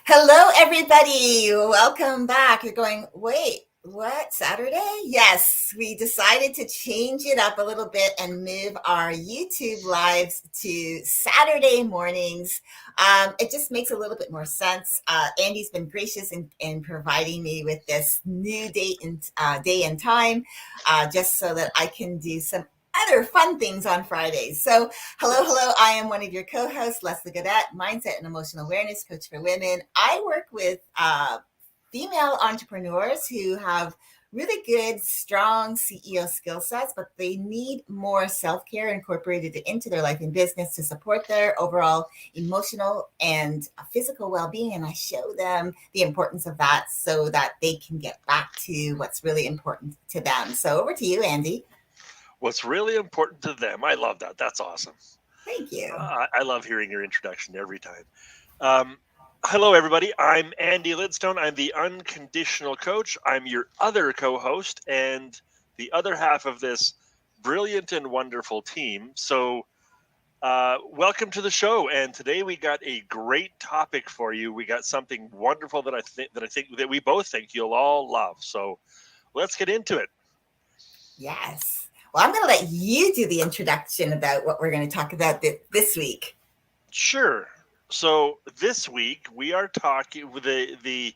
Hello, everybody. Welcome back. You're going, wait, what? Saturday? Yes, we decided to change it up a little bit and move our YouTube lives to Saturday mornings. It just makes a little bit more sense. Andy's been gracious in providing me with this new date and day and time, just so that I can do some other fun things on Fridays. So hello, Yes. hello. I am one of your co-hosts, Leslie Gaudette, mindset and emotional awareness coach for women. I work with female entrepreneurs who have really good, strong CEO skill sets, but they need more self-care incorporated into their life and business to support their overall emotional and physical well-being. And I show them the importance of that so that they can get back to what's really important to them. So over to you, Andy. What's really important to them. I love that. That's awesome. Thank you. I love hearing your introduction every time. Um, Hello, everybody. I'm Andy Lidstone. I'm the unconditional coach. I'm your other co host and the other half of this brilliant and wonderful team. So, welcome to the show. And today we got a great topic for you. We got something wonderful that I think that we both think you'll all love. So, let's get into it. Yes. Well, I'm going to let you do the introduction about what we're going to talk about this week. Sure. So this week we are talking with the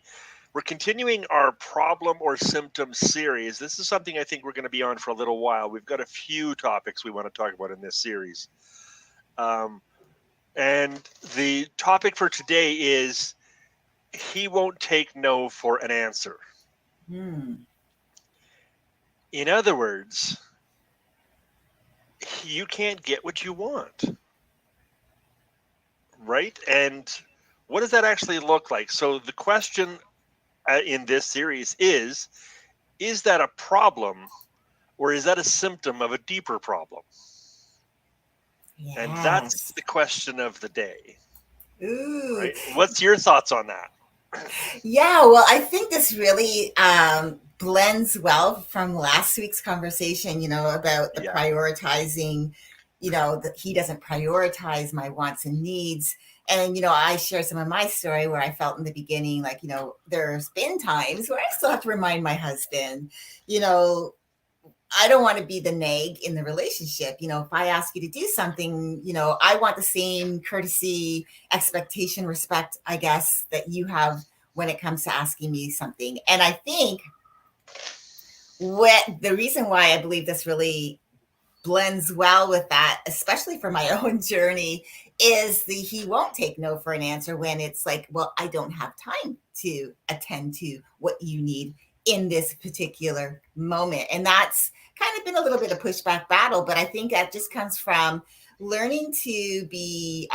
we're continuing our problem or symptom series. This is something I think we're going to be on for a little while. We've got a few topics we want to talk about in this series. Um, and the topic for today is he won't take no for an answer. Hmm. In other words, you can't get what you want, right? And what does that actually look like? So the question in this series is that a problem or is that a symptom of a deeper problem? And that's Yes. the question of the day, Ooh. right? What's your thoughts on that? Yeah, well, I think this really blends well from last week's conversation, about the Yeah. prioritizing, that he doesn't prioritize my wants and needs. And, I share some of my story where I felt in the beginning, like, there's been times where I still have to remind my husband, you know, I don't want to be the nag in the relationship. If I ask you to do something, I want the same courtesy, expectation, respect, I guess, that you have when it comes to asking me something. And I think what the reason why I believe this really blends well with that, especially for my own journey, is he won't take no for an answer when it's like, well, I don't have time to attend to what you need in this particular moment. And that's kind of been a little bit of pushback battle, but I think that just comes from learning to be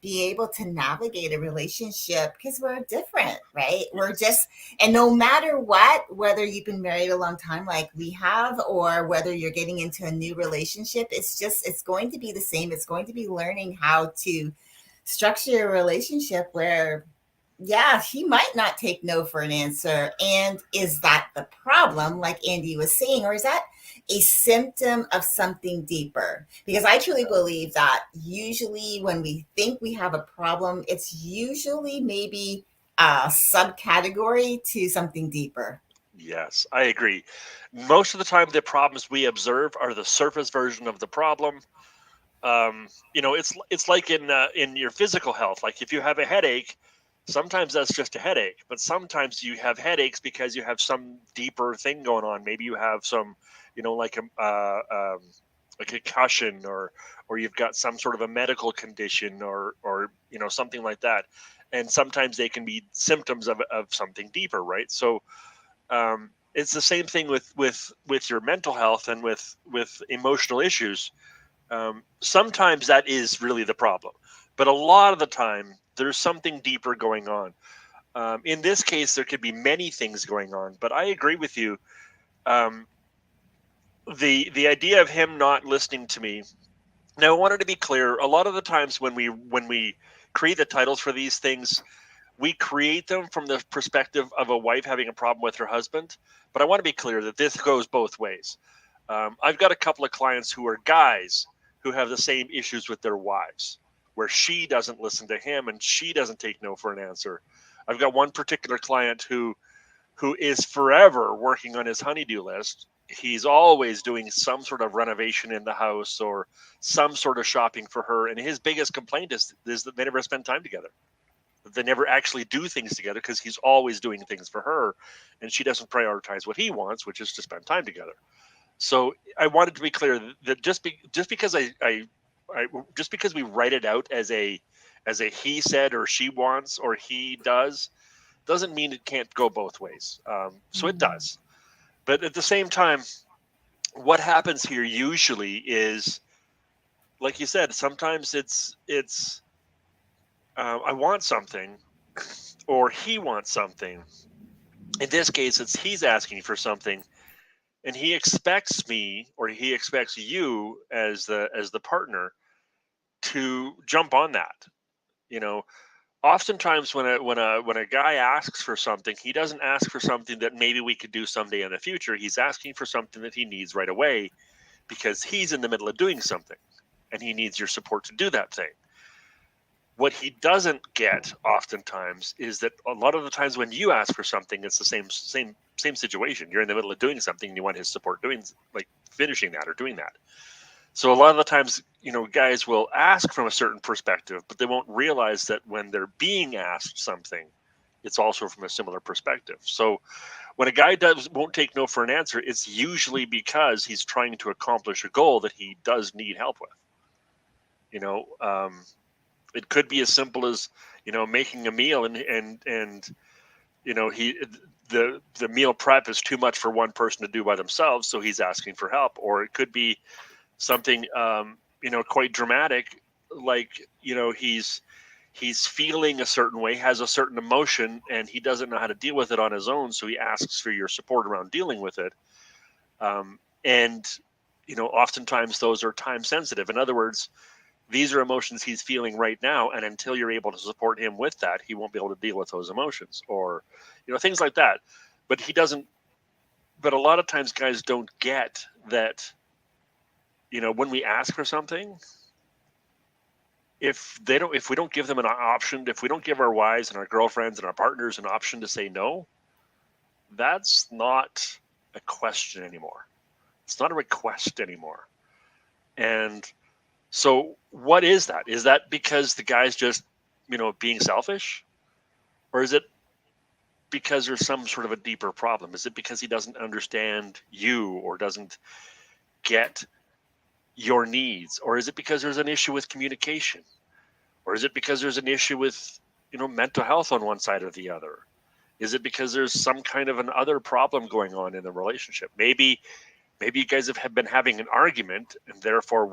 able to navigate a relationship because we're different, right? We're Yes. just, and no matter what, whether you've been married a long time like we have, or whether you're getting into a new relationship, it's going to be the same. It's going to be learning how to structure a relationship where, yeah, he might not take no for an answer. And is that the problem, like Andy was saying, or is that a symptom of something deeper? Because I truly believe that usually when we think we have a problem, it's usually maybe a subcategory to something deeper. Yes, I agree. Most of the time, the problems we observe are the surface version of the problem. It's like in your physical health. Like if you have a headache, sometimes that's just a headache, but sometimes you have headaches because you have some deeper thing going on. Maybe you have some, like a concussion, or you've got some sort of a medical condition, or something like that. And sometimes they can be symptoms of something deeper, right? So it's the same thing with your mental health and with emotional issues. Sometimes that is really the problem, but a lot of the time there's something deeper going on. In this case, there could be many things going on, but I agree with you. Um, the idea of him not listening to me. Now, I wanted to be clear. A lot of the times when we create the titles for these things, we create them from the perspective of a wife having a problem with her husband. But I want to be clear that this goes both ways. I've got a couple of clients who are guys who have the same issues with their wives, where she doesn't listen to him and she doesn't take no for an answer. I've got one particular client who is forever working on his honeydew list. He's always doing some sort of renovation in the house or some sort of shopping for her. And his biggest complaint is that they never spend time together. They never actually do things together because he's always doing things for her and she doesn't prioritize what he wants, which is to spend time together. So I wanted to be clear that just because just because we write it out as a he said or she wants or he doesn't mean it can't go both ways. So it does. But at the same time, what happens here usually is, like you said, sometimes it's I want something, or he wants something. In this case, it's he's asking for something, and he expects me or he expects you as the partner to jump on that. You know, oftentimes when a guy asks for something, he doesn't ask for something that maybe we could do someday in the future. He's asking for something that he needs right away because he's in the middle of doing something and he needs your support to do that thing. What he doesn't get oftentimes is that a lot of the times when you ask for something, it's the same situation. You're in the middle of doing something and you want his support doing, like, finishing that or doing that. So a lot of the times, guys will ask from a certain perspective, but they won't realize that when they're being asked something, it's also from a similar perspective. So when a guy won't take no for an answer, it's usually because he's trying to accomplish a goal that he does need help with. It could be as simple as, making a meal and he the meal prep is too much for one person to do by themselves, so he's asking for help. Or it could be something quite dramatic, like he's feeling a certain way, has a certain emotion, and he doesn't know how to deal with it on his own, so he asks for your support around dealing with it. And oftentimes those are time sensitive. In other words, these are emotions he's feeling right now, and until you're able to support him with that, he won't be able to deal with those emotions, or things like that. But a lot of times guys don't get that. When we ask for something, if we don't give them an option, if we don't give our wives and our girlfriends and our partners an option to say no, that's not a question anymore. It's not a request anymore. And so what is that? Is that because the guy's just, being selfish? Or is it because there's some sort of a deeper problem? Is it because he doesn't understand you or doesn't get your needs? Or is it because there's an issue with communication? Or is it because there's an issue with, mental health on one side or the other? Is it because there's some kind of an other problem going on in the relationship? Maybe you guys have been having an argument, and therefore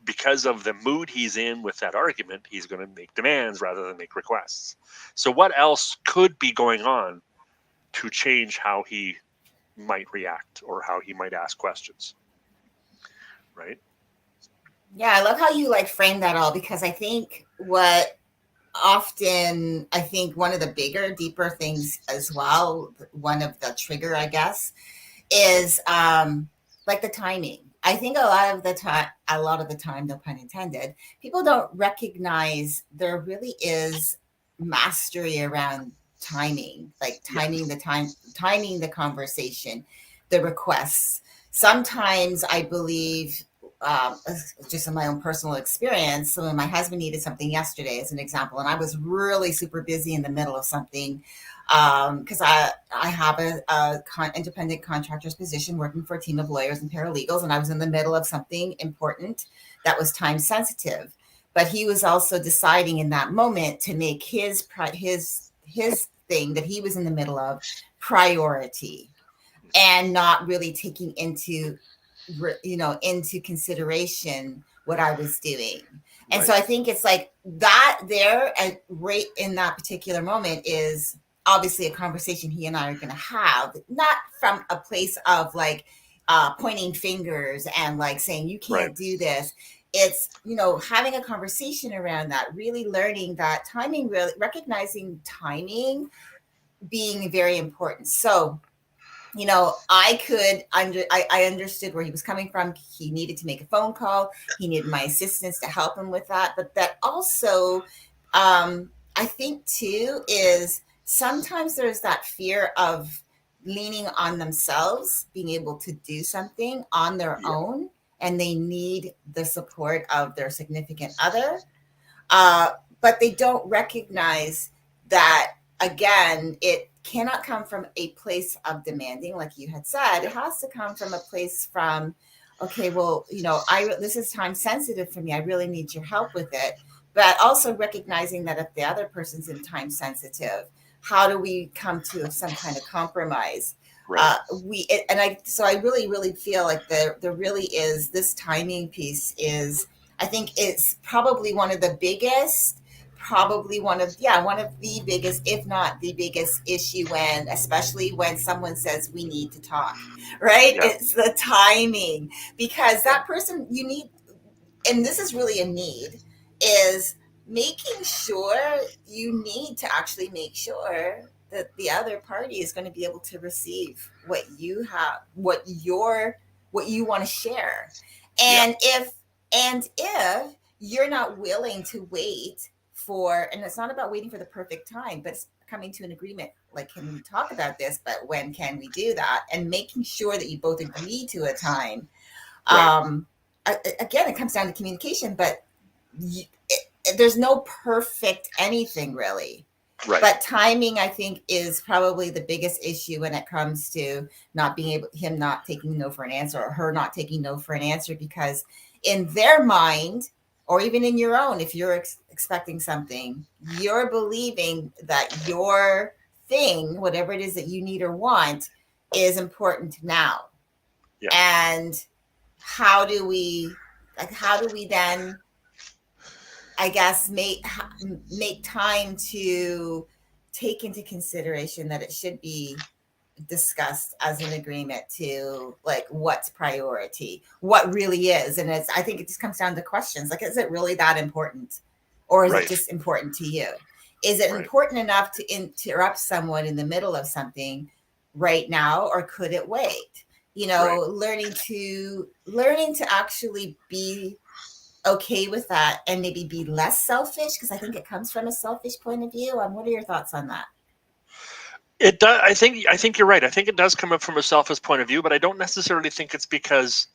because of the mood he's in with that argument, he's going to make demands rather than make requests. So what else could be going on to change how he might react or how he might ask questions? Right? Yeah, I love how you frame that all, because I think one of the bigger, deeper things as well, one of the trigger, I guess, is the timing. I think a lot of the time, no pun intended, people don't recognize there really is mastery around timing, timing the conversation, the requests. Sometimes I believe, just in my own personal experience, so when my husband needed something yesterday, as an example, and I was really super busy in the middle of something, because I have a independent contractor's position working for a team of lawyers and paralegals, and I was in the middle of something important that was time sensitive. But he was also deciding in that moment to make his thing that he was in the middle of priority, and not really taking into consideration what I was doing. And so I think it's like that there, and right in that particular moment is obviously a conversation he and I are going to have, not from a place of pointing fingers and saying, you can't do this. It's, having a conversation around that, really learning that timing, really recognizing timing being very important. So, I understood where he was coming from. He needed to make a phone call. He needed my assistance to help him with that. But that also, I think too, is sometimes there's that fear of leaning on themselves, being able to do something on their Yeah. own, and they need the support of their significant other. uh, but they don't recognize that, again, it cannot come from a place of demanding, like you had said. Yeah. It has to come from a place from, okay, well, I this is time sensitive for me, I really need your help with it. But also recognizing that if the other person's in time sensitive, how do we come to some kind of compromise? Right. So I really feel like there really is this timing piece. Is I think it's probably one of the biggest, probably one of the biggest, if not the biggest issue, when, especially when someone says we need to talk, right? Yeah. It's the timing, because Yeah. that person you need, and this is really a need, is making sure, you need to actually make sure that the other party is going to be able to receive what you have, what you want to share. Yeah. And if you're not willing to wait for, and it's not about waiting for the perfect time, but it's coming to an agreement, like, can we talk about this, but when can we do that, and making sure that you both agree to a time. Right. um Again, it comes down to communication, but there's no perfect anything really. Right. But timing, I think, is probably the biggest issue when it comes to not being able, him not taking no for an answer, or her not taking no for an answer, because in their mind, or even in your own, if you're expecting something, you're believing that your thing, whatever it is that you need or want, is important now. Yeah. And how do we then, I guess, make time to take into consideration that it should be discussed as an agreement to, like, what's priority, what really is. And I think it just comes down to questions like, is it really that important, or is it Right. just important to you? Is it Right. important enough to interrupt someone in the middle of something right now, or could it wait? Right. Learning to actually be okay with that, and maybe be less selfish, because I think it comes from a selfish point of view. What are your thoughts on that? It does. I think you're right. I think it does come up from a selfish point of view, but I don't necessarily think it's because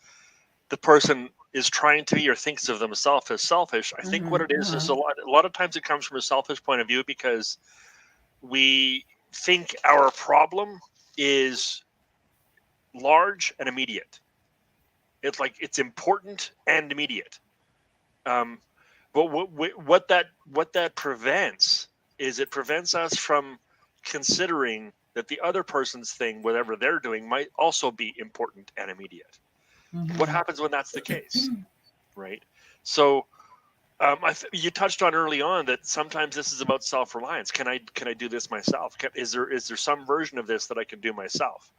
the person is trying to be or thinks of themselves as selfish. I think what Mm-hmm, it is mm-hmm, a lot of times it comes from a selfish point of view because we think our problem is large and immediate. It's like it's important and immediate. Um, but what that prevents is it prevents us from considering that the other person's thing, whatever they're doing, might also be important and immediate. What mm-hmm. happens when that's the case, right? So you touched on early on that sometimes this is about self-reliance. Can I do this myself? Is there some version of this that I can do myself?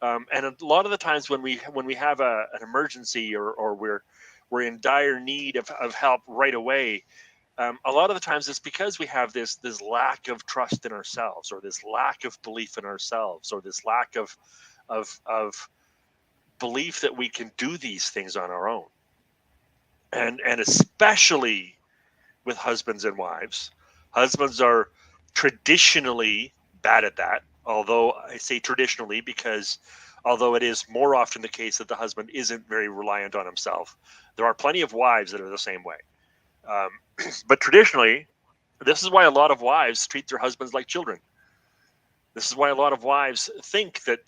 And a lot of the times when we have an emergency, or we're in dire need of help right away, a lot of the times it's because we have this lack of trust in ourselves, or this lack of belief in ourselves, or this lack of belief that we can do these things on our own. And especially with husbands and wives. Husbands are traditionally bad at that. Although I say traditionally because although it is more often the case that the husband isn't very reliant on himself, there are plenty of wives that are the same way. Um, but traditionally, this is why a lot of wives treat their husbands like children. This is why a lot of wives think that,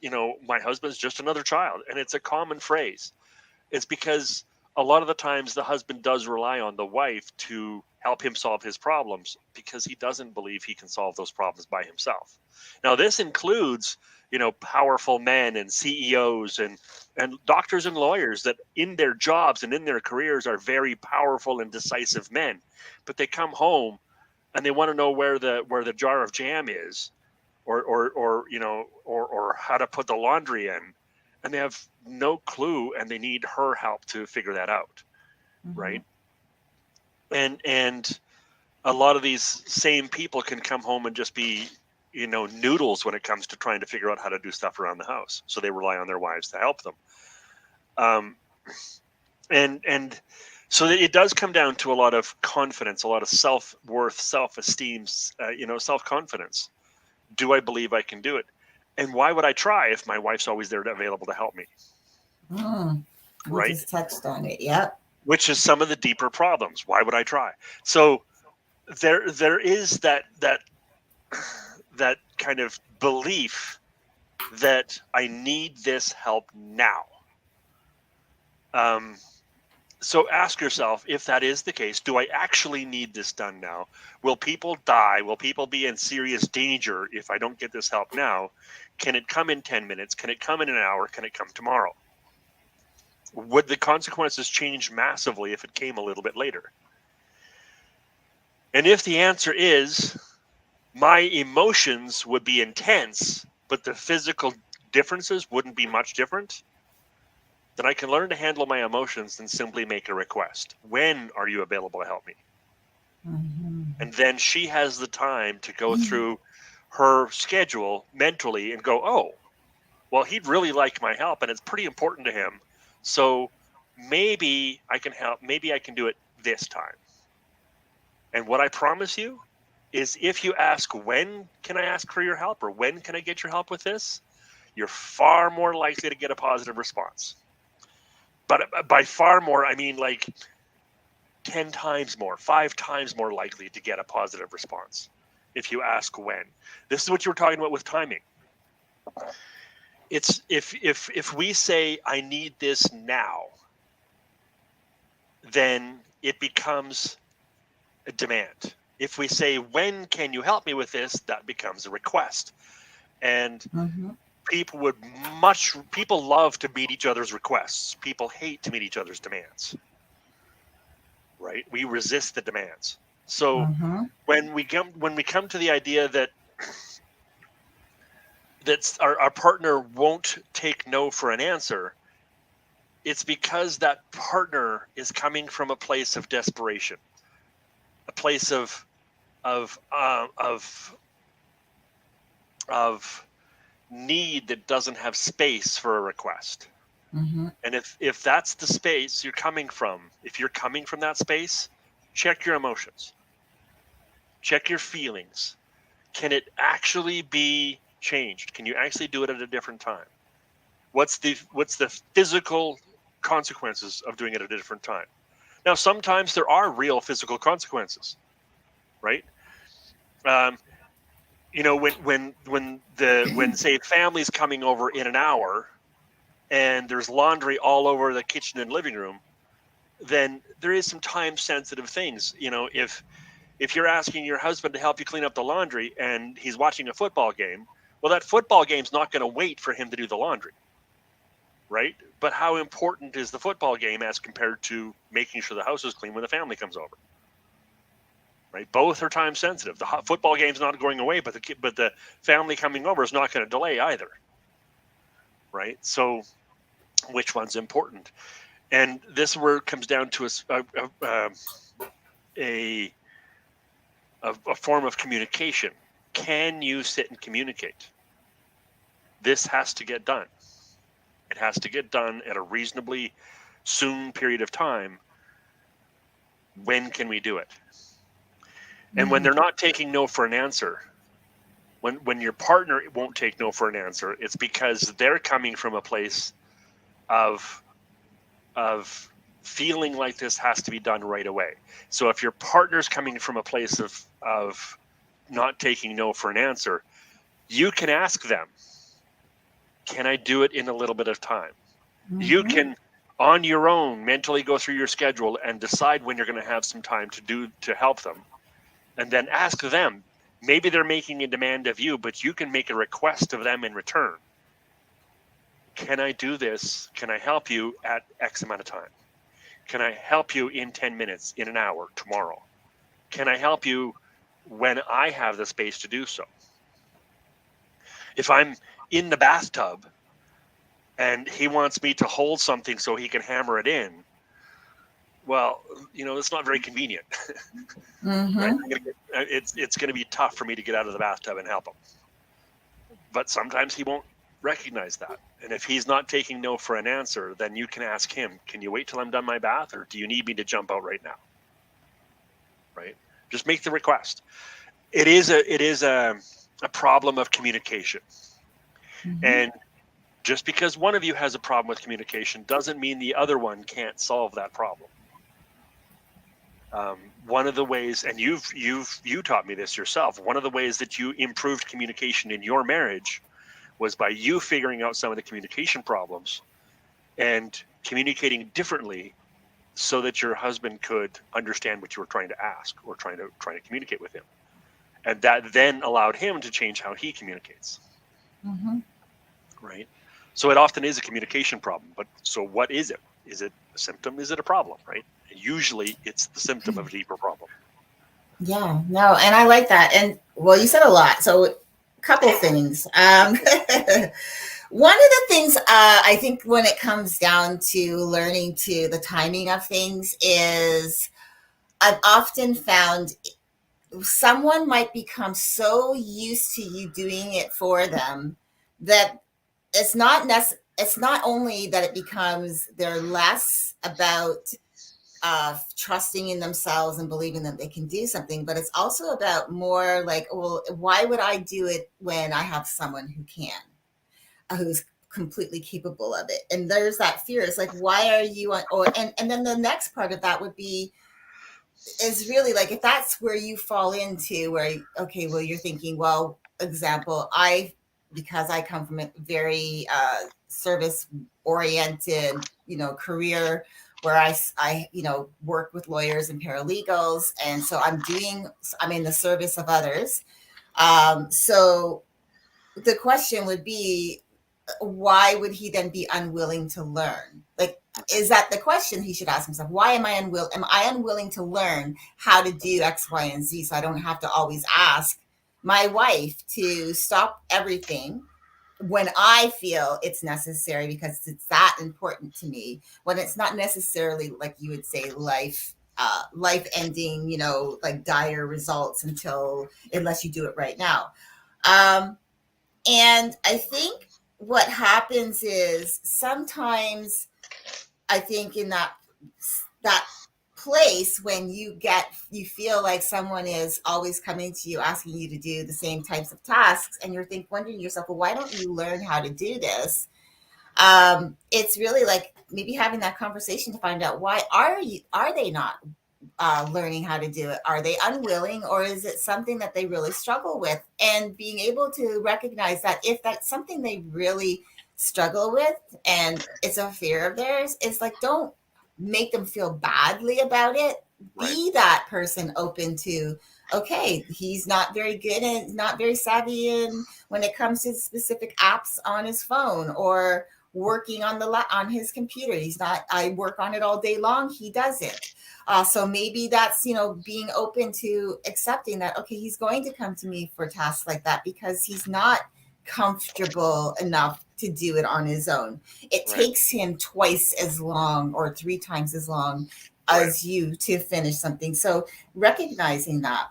my husband's just another child. And it's a common phrase. It's because a lot of the times the husband does rely on the wife to help him solve his problems because he doesn't believe he can solve those problems by himself. Now, this includes, powerful men and CEOs and doctors and lawyers that in their jobs and in their careers are very powerful and decisive men, but they come home and they want to know where the jar of jam is, or how to put the laundry in, and they have no clue, and they need her help to figure that out, Mm-hmm. right? And a lot of these same people can come home and just be, noodles when it comes to trying to figure out how to do stuff around the house, so they rely on their wives to help them. um, and so it does come down to a lot of confidence, a lot of self-worth, self-esteem, self-confidence. Do I believe I can do it? And why would I try if my wife's always there available to help me? We Right? just touched on it. Yep. Which is some of the deeper problems. Why would I try? So there is that kind of belief that I need this help now. So ask yourself, if that is the case, do I actually need this done now? Will people die? Will people be in serious danger if I don't get this help now? Can it come in 10 minutes? Can it come in an hour? Can it come tomorrow? Would the consequences change massively if it came a little bit later? And if the answer is my emotions would be intense, but the physical differences wouldn't be much different, then I can learn to handle my emotions and simply make a request. When are you available to help me? And then she has the time to go through her schedule mentally and go, oh, well, he'd really like my help and it's pretty important to him. So maybe I can help. Maybe I can do it this time. And what I promise you is if you ask, when can I ask for your help, or when can I get your help with this, you're far more likely to get a positive response. But by far more, I mean like 10 times more, 5 times more likely to get a positive response if you ask when. This is what you were talking about with timing. It's if we say, I need this now, then it becomes a demand. If we say, when can you help me with this, that becomes a request. And people love to meet each other's requests. People hate to meet each other's demands. Right? We resist the demands. So when we come to the idea that our partner won't take no for an answer, it's because that partner is coming from a place of desperation, a place of need that doesn't have space for a request. And if that's the space you're coming from, if you're coming from that space, check your emotions, check your feelings. Can it actually be changed? Can you actually do it at a different time? What's the physical consequences of doing it at a different time? Now, sometimes there are real physical consequences, right? When say family's coming over in an hour and there's laundry all over the kitchen and living room, then there is some time sensitive things. If you're asking your husband to help you clean up the laundry and he's watching a football game, well, that football game's not going to wait for him to do the laundry, right? But how important is the football game as compared to making sure the house is clean when the family comes over? Right? Both are time sensitive. The football game's not going away, but the family coming over is not going to delay either. Right? So which one's important? And this word comes down to a form of communication. Can you sit and communicate? This has to get done. It has to get done at a reasonably soon period of time. When can we do it? And when they're not taking no for an answer, when your partner won't take no for an answer, it's because they're coming from a place of feeling like this has to be done right away. So if your partner's coming from a place of not taking no for an answer, you can ask them, can I do it in a little bit of time? You can, on your own, mentally go through your schedule and decide when you're going to have some time to help them. And then ask them. Maybe they're making a demand of you, but you can make a request of them in return. Can I do this? Can I help you at X amount of time? Can I help you in 10 minutes, in an hour, tomorrow? Can I help you when I have the space to do so? If I'm in the bathtub and he wants me to hold something so he can hammer it in, well, it's not very convenient. Right? It's going to be tough for me to get out of the bathtub and help him. But sometimes he won't recognize that. And if he's not taking no for an answer, then you can ask him, can you wait till I'm done my bath, or do you need me to jump out right now? Right? Just make the request. It is a a problem of communication. Mm-hmm. And just because one of you has a problem with communication doesn't mean the other one can't solve that problem. One of the ways, and you taught me this yourself, one of the ways that you improved communication in your marriage was by you figuring out some of the communication problems and communicating differently so that your husband could understand what you were trying to ask or trying to communicate with him. And that then allowed him to change how he communicates. Mm-hmm. Right? So it often is a communication problem. But so what is it? Is it a symptom? Is it a problem? Right? Usually it's the symptom of a deeper problem. Yeah, no, and I like that. And well, you said a lot. So a couple things. One of the things I think when it comes down to learning to the timing of things is I've often found someone might become so used to you doing it for them that it's not only that it becomes they're less about trusting in themselves and believing that they can do something, but it's also about more like, well, why would I do it when I have someone who can, who's completely capable of it? And there's that fear. It's like, why are you on? Or and then the next part of that would be is really like if that's where you fall into where okay, well, you're thinking, well, example, because I come from a very service oriented, career where I work with lawyers and paralegals, and so I'm in the service of others. So the question would be, why would he then be unwilling to learn? Like, is that the question he should ask himself? Why am I unwilling to learn how to do X, Y, and Z, so I don't have to always ask my wife to stop everything when I feel it's necessary because it's that important to me, when it's not necessarily, like you would say, life ending, like dire results unless you do it right now. And I think what happens is sometimes I think in that place when you feel like someone is always coming to you asking you to do the same types of tasks, and you're wondering to yourself, well, why don't you learn how to do this? It's really like maybe having that conversation to find out, why are they not learning how to do it? Are they unwilling, or is it something that they really struggle with? And being able to recognize that if that's something they really struggle with and it's a fear of theirs, it's like, don't make them feel badly about it. Right. Be that person open to, okay, he's not very good and not very savvy in when it comes to specific apps on his phone or working on his computer. I work on it all day long, he doesn't. So maybe that's, being open to accepting that, okay, he's going to come to me for tasks like that because he's not comfortable enough to do it on his own. It Right. takes him twice as long or 3 times as long as you to finish something. So recognizing that.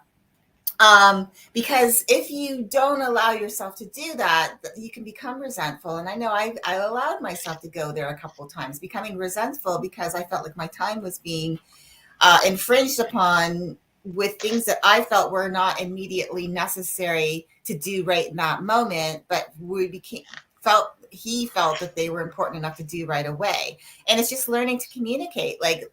Because if you don't allow yourself to do that, you can become resentful. And I know I allowed myself to go there a couple of times, becoming resentful because I felt like my time was being infringed upon with things that I felt were not immediately necessary to do right in that moment, but he felt that they were important enough to do right away. And it's just learning to communicate. Like,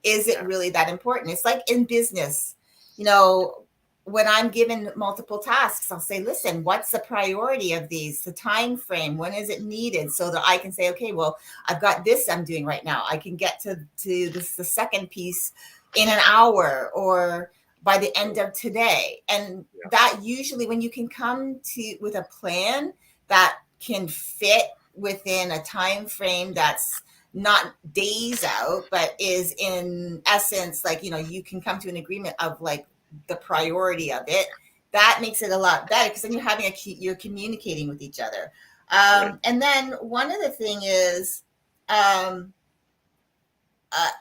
is it really that important? It's like in business, when I'm given multiple tasks, I'll say, listen, what's the priority of these? The time frame, when is it needed? So that I can say, okay, well, I've got this I'm doing right now. I can get to this, the second piece in an hour or by the end of today. And that usually when you can come to with a plan that can fit within a time frame that's not days out, but is in essence, like, you can come to an agreement of like the priority of it. That makes it a lot better because then you're communicating with each other. And then one other thing is,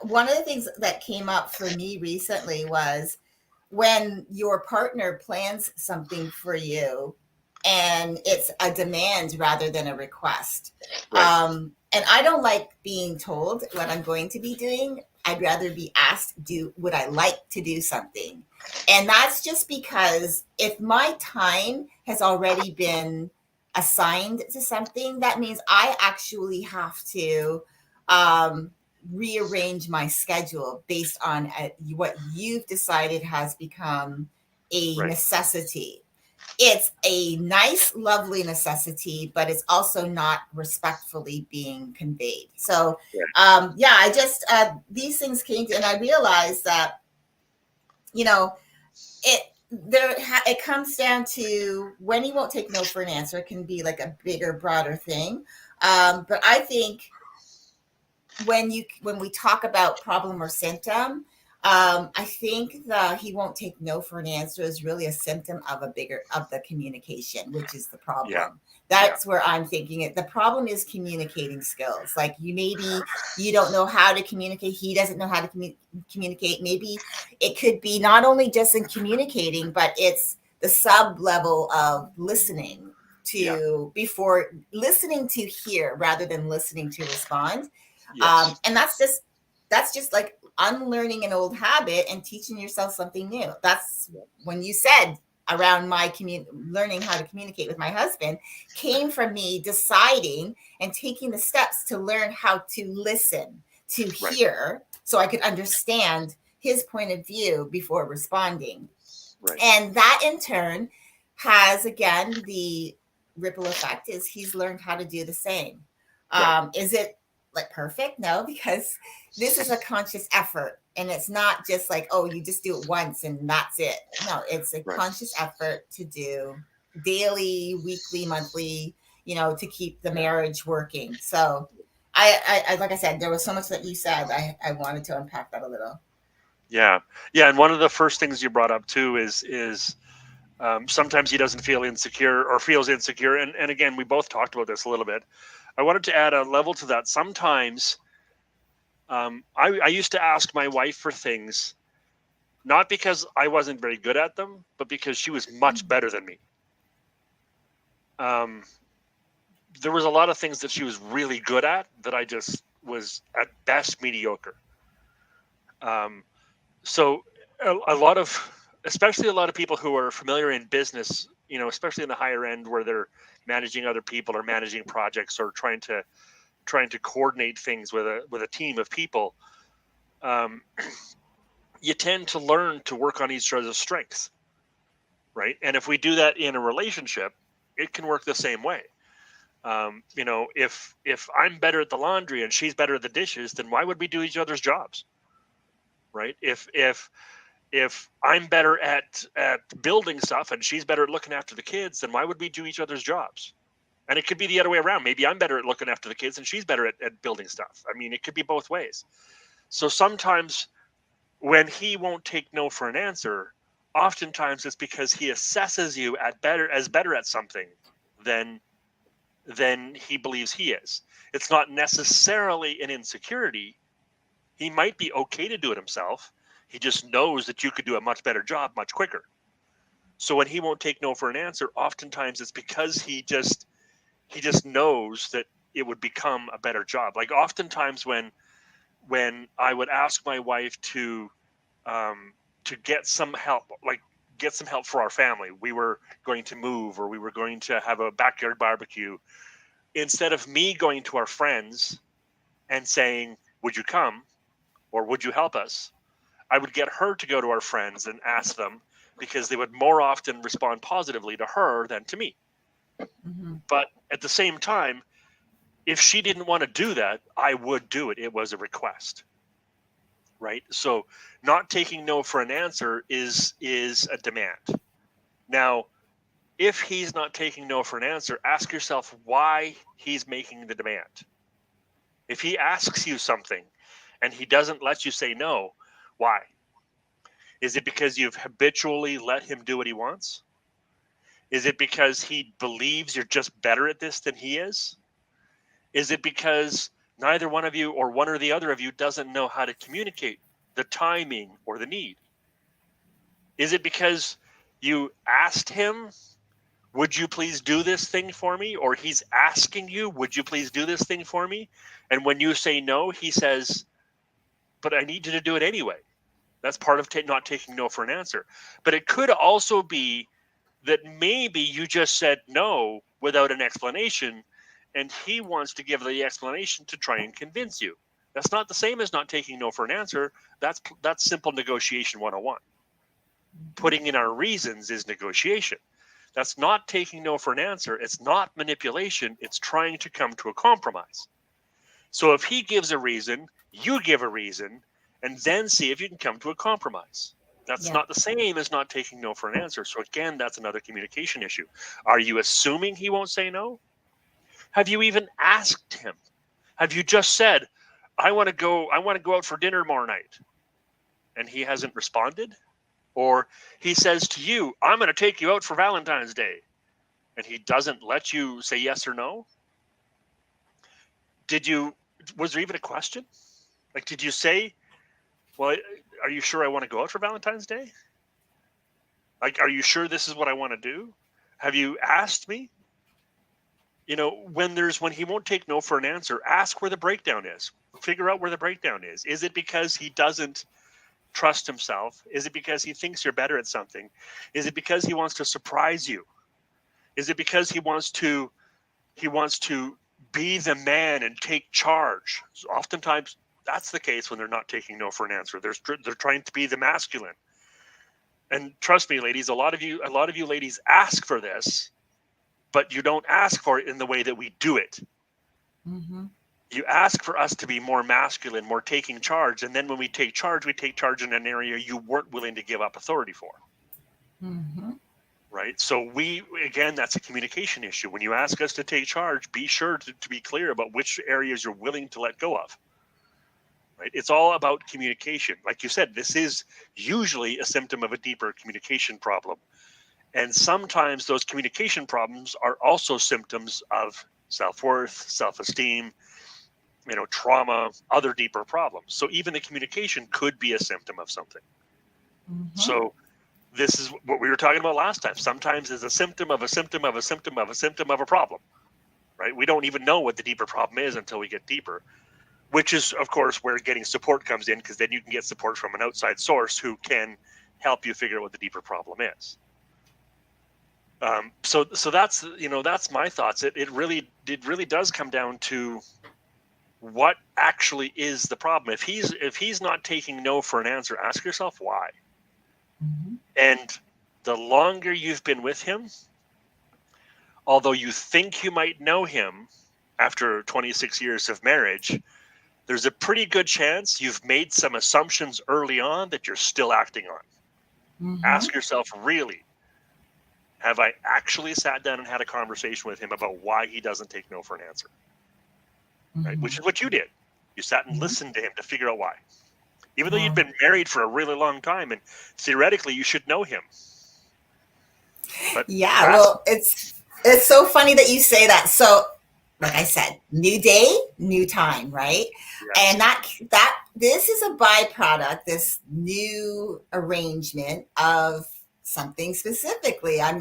one of the things that came up for me recently was when your partner plans something for you and it's a demand rather than a request. And I don't like being told what I'm going to be doing I'd rather be asked, would I like to do something? And that's just because if my time has already been assigned to something, that means I actually have to um, rearrange my schedule based on what you've decided has become a Right. necessity. It's a nice, lovely necessity, but it's also not respectfully being conveyed. So, Yeah. yeah, I just, these things came to, and I realized that, you know, it comes down to when you won't take no for an answer. It can be like a bigger, broader thing. But I think when we talk about problem or symptom, I think the he won't take no for an answer is really a symptom of the communication, which is the Yeah. problem. Yeah. That's where I'm thinking it. The problem is communicating skills. Like you don't know how to communicate. He doesn't know how to communicate. Maybe it could be not only just in communicating, but it's the sub level of listening Yeah. before listening to hear rather than listening to respond. Yes. And that's just like unlearning an old habit and teaching yourself something new. That's when you said around my learning how to communicate with my husband came from me deciding and taking the steps to learn how to listen, to Right. hear, so I could understand his point of view before responding. Right. And that in turn has, again, the ripple effect is he's learned how to do the same. Right. Is it like perfect? No, because this is a conscious effort. And it's not just like, oh, you just do it once and that's it. No, it's a Right. conscious effort to do daily, weekly, monthly, to keep the marriage working. So I like I said, there was so much that you said. I wanted to unpack that a little. Yeah. Yeah. And one of the first things you brought up too is sometimes he doesn't feel insecure or feels insecure. And again, we both talked about this a little bit. I wanted to add a level to that. Sometimes I used to ask my wife for things, not because I wasn't very good at them, but because she was much better than me. Um, there was a lot of things that she was really good at that I just was at best mediocre. Um, so a lot of, especially a lot of people who are familiar in business, especially in the higher end where they're managing other people or managing projects or trying to coordinate things with a team of people, um, you tend to learn to work on each other's strengths, right? And if we do that in a relationship, it can work the same way. If I'm better at the laundry and she's better at the dishes, then why would we do each other's jobs, right? If I'm better at building stuff and she's better at looking after the kids, then why would we do each other's jobs? And it could be the other way around. Maybe I'm better at looking after the kids and she's better at building stuff. I mean, it could be both ways. So sometimes when he won't take no for an answer, oftentimes it's because he assesses you as better at something than he believes he is. It's not necessarily an insecurity. He might be okay to do it himself. He just knows that you could do a much better job much quicker. So when he won't take no for an answer, oftentimes it's because he just knows that it would become a better job. Like oftentimes when I would ask my wife to get some help, for our family. We were going to move or we were going to have a backyard barbecue. Instead of me going to our friends and saying, would you come or would you help us? I would get her to go to our friends and ask them because they would more often respond positively to her than to me. Mm-hmm. But at the same time, if she didn't want to do that, I would do it. It was a request. Right? So not taking no for an answer is a demand. Now, if he's not taking no for an answer, ask yourself why he's making the demand. If he asks you something and he doesn't let you say no, why? Is it because you've habitually let him do what he wants? Is it because he believes you're just better at this than he is? Is it because neither one of you or one or the other of you doesn't know how to communicate the timing or the need? Is it because you asked him, would you please do this thing for me? Or he's asking you, would you please do this thing for me? And when you say no, he says, but I need you to do it anyway. That's part of not taking no for an answer. But it could also be that maybe you just said no without an explanation, and he wants to give the explanation to try and convince you. That's not the same as not taking no for an answer. That's simple negotiation 101. Putting in our reasons is negotiation. That's not taking no for an answer. It's not manipulation. It's trying to come to a compromise. So if he gives a reason, you give a reason, and then see if you can come to a compromise. That's not the same as not taking no for an answer. So again, that's another communication issue. Are you assuming he won't say no? Have you even asked him? Have you just said, I want to go out for dinner tomorrow night, and he hasn't responded? Or he says to you, I'm going to take you out for Valentine's Day, and he doesn't let you say yes or no? Was there even a question? Like, did you say, well, are you sure I want to go out for Valentine's Day? Like, are you sure this is what I want to do? Have you asked me? When he won't take no for an answer, ask where the breakdown is. Figure out where the breakdown is. Is it because he doesn't trust himself? Is it because he thinks you're better at something? Is it because he wants to surprise you? Is it because he wants to be the man and take charge? So oftentimes that's the case when they're not taking no for an answer. They're trying to be the masculine. And trust me, ladies, a lot of you ladies ask for this, but you don't ask for it in the way that we do it. Mm-hmm. You ask for us to be more masculine, more taking charge. And then when we take charge in an area you weren't willing to give up authority for. Mm-hmm. Right? So again, that's a communication issue. When you ask us to take charge, be sure to be clear about which areas you're willing to let go of. Right? It's all about communication. Like you said, this is usually a symptom of a deeper communication problem. And sometimes those communication problems are also symptoms of self-worth, self-esteem, trauma, other deeper problems. So even the communication could be a symptom of something. Mm-hmm. So this is what we were talking about last time. Sometimes it's a symptom of a symptom of a symptom of a symptom of a problem, right? We don't even know what the deeper problem is until we get deeper, which is, of course, where getting support comes in, because then you can get support from an outside source who can help you figure out what the deeper problem is. So that's my thoughts. It really does come down to what actually is the problem. If he's not taking no for an answer, ask yourself why. Mm-hmm. And the longer you've been with him, although you think you might know him after 26 years of marriage, there's a pretty good chance you've made some assumptions early on that you're still acting on. Mm-hmm. Ask yourself, really, have I actually sat down and had a conversation with him about why he doesn't take no for an answer? Mm-hmm. Right? Which is what you did. You sat and listened to him to figure out why. Even though you'd been married for a really long time, and theoretically you should know him. But well, it's so funny that you say that. So, like I said, new day, new time, right? Yes. And that this is a byproduct, this new arrangement of something specifically. I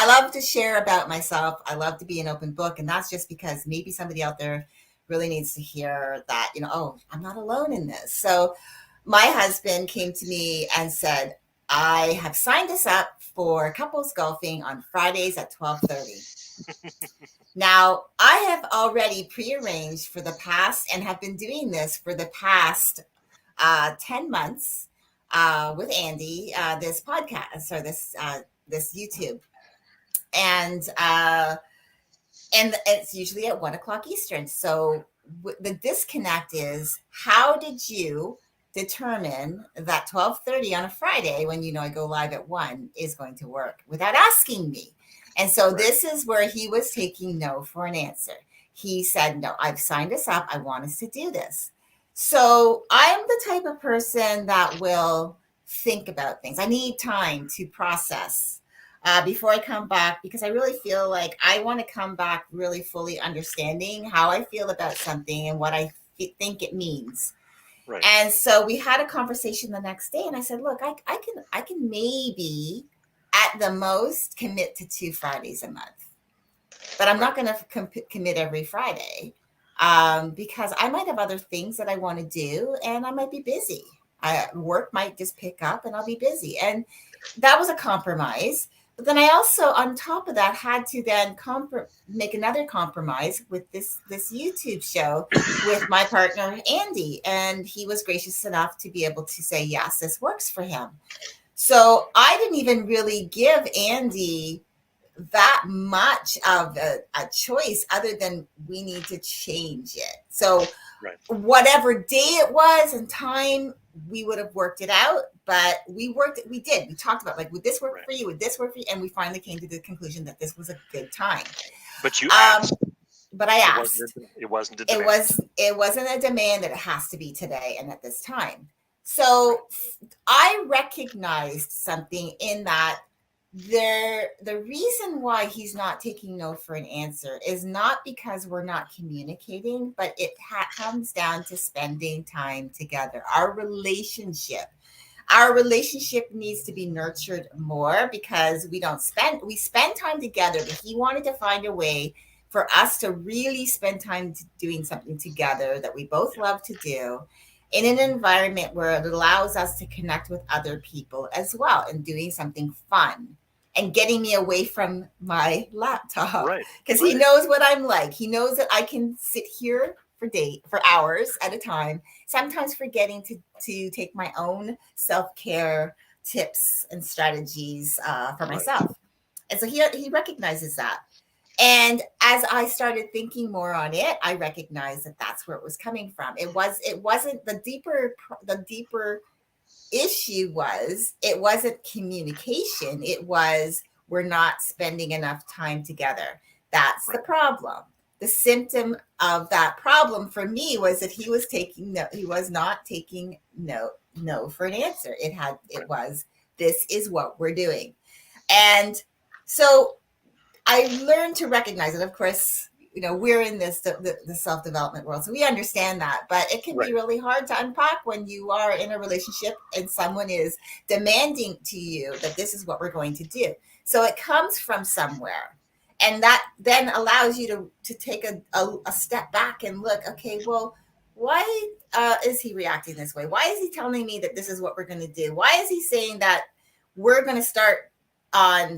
love to share about myself. I love to be an open book, and that's just because maybe somebody out there really needs to hear that, oh, I'm not alone in this. So my husband came to me and said, I have signed us up for couples golfing on Fridays at 12:30. Now, I have already prearranged for the past and have been doing this for the past 10 months with Andy, this podcast or this YouTube. And it's usually at 1:00 Eastern. So the disconnect is, how did you determine that 12:30 on a Friday, when I go live at 1, is going to work without asking me? And so this is where he was taking no for an answer. He said, no, I've signed us up. I want us to do this. So I'm the type of person that will think about things. I need time to process before I come back, because I really feel like I want to come back really fully understanding how I feel about something and what I think it means. Right. And so we had a conversation the next day, and I said, look, I can maybe at the most commit to 2 Fridays a month, but I'm not going to commit every Friday. because I might have other things that I want to do and I might be busy. Work might just pick up and I'll be busy. And that was a compromise. But then I also, on top of that, had to then make another compromise with this YouTube show with my partner, Andy. And he was gracious enough to be able to say, yes, this works for him. So I didn't even really give Andy that much of a choice other than we need to change it. So whatever day it was and time, we would have worked it out, but we talked about, like, would this work for you? Would this work for you? And we finally came to the conclusion that this was a good time. But you asked. But I asked. It wasn't a demand. It wasn't a demand that it has to be today and at this time. So I recognized something in that the reason why he's not taking no for an answer is not because we're not communicating, but it comes down to spending time together. Our relationship needs to be nurtured more, because we spend time together, but he wanted to find a way for us to really spend time doing something together that we both love to do, in an environment where it allows us to connect with other people as well, and doing something fun and getting me away from my laptop. Because he knows what I'm like. He knows that I can sit here for hours at a time, sometimes forgetting to take my own self-care tips and strategies for myself. And so he recognizes that. And as I started thinking more on it, I recognized that that's where it was coming from. It wasn't the deeper issue it wasn't communication. It was, we're not spending enough time together. That's the problem. The symptom of that problem for me was that he was not taking no for an answer. It was, this is what we're doing. And so I learned to recognize it. Of course, we're in the self-development world, so we understand that, but it can be really hard to unpack when you are in a relationship and someone is demanding to you that this is what we're going to do. So it comes from somewhere, and that then allows you to take a step back and look, okay, well, why is he reacting this way? Why is he telling me that this is what we're going to do? Why is he saying that we're going to start on